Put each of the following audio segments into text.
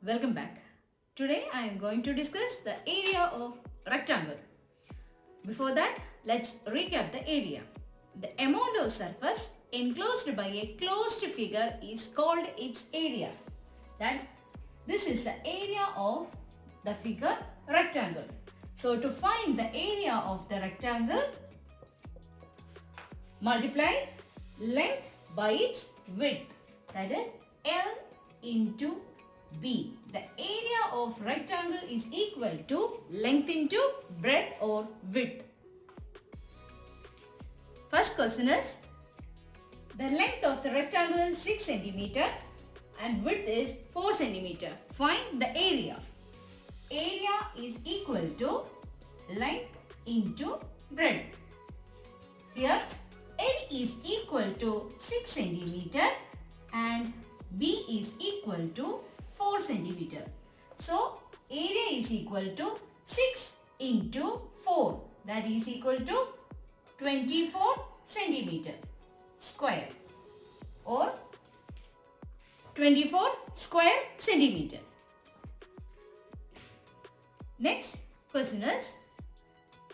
Welcome back. Today I am going to discuss the area of rectangle. Before that, let's recap the area. The amount of surface enclosed by a closed figure is called its area. This is the area of the figure rectangle. So to find the area of the rectangle, multiply length by its width, that is L into B. The area of rectangle is equal to length into breadth or width. First question is, the length of the rectangle is 6 cm and width is 4 cm. Find the area. Area is equal to length into breadth. Here L is equal to 6 cm and B is equal to 4 cm. So area is equal to 6 into 4, that is equal to 24 cm square or 24 square centimeter. Next question is,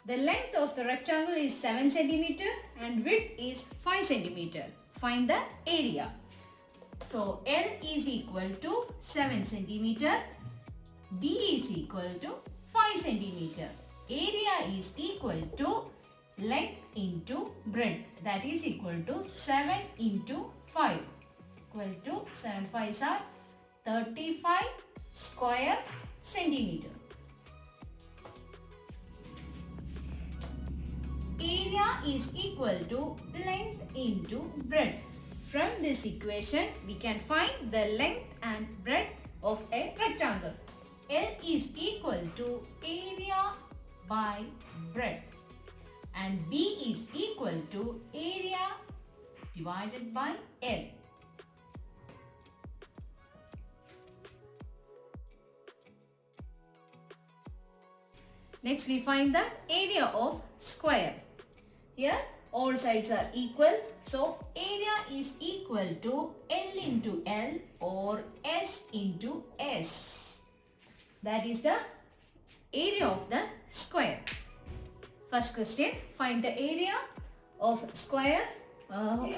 the length of the rectangle is 7 cm and width is 5 cm. Find the area. So L is equal to 7 cm, B is equal to 5 cm. Area is equal to length into breadth, that is equal to 7 into 5, equal to 7 5s are 35 square centimeter. Area is equal to length into breadth. From this equation, we can find the length and breadth of a rectangle. L is equal to area by breadth and B is equal to area divided by L. Next, we find the area of square. Here all sides are equal, so area is equal to L into L or S into S. That is the area of the square. First question, find the area of square.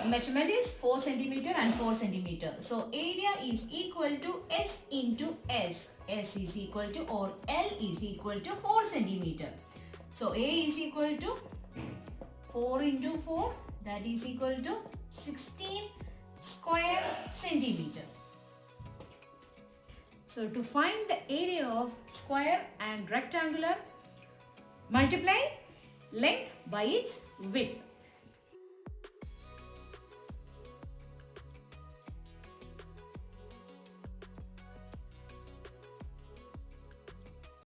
Measurement is 4 cm and 4 cm. So area is equal to S into S. S is equal to, or L is equal to 4 cm. So A is equal to 4 into 4, that is equal to 16 square centimeter. So to find the area of square and rectangular, multiply length by its width.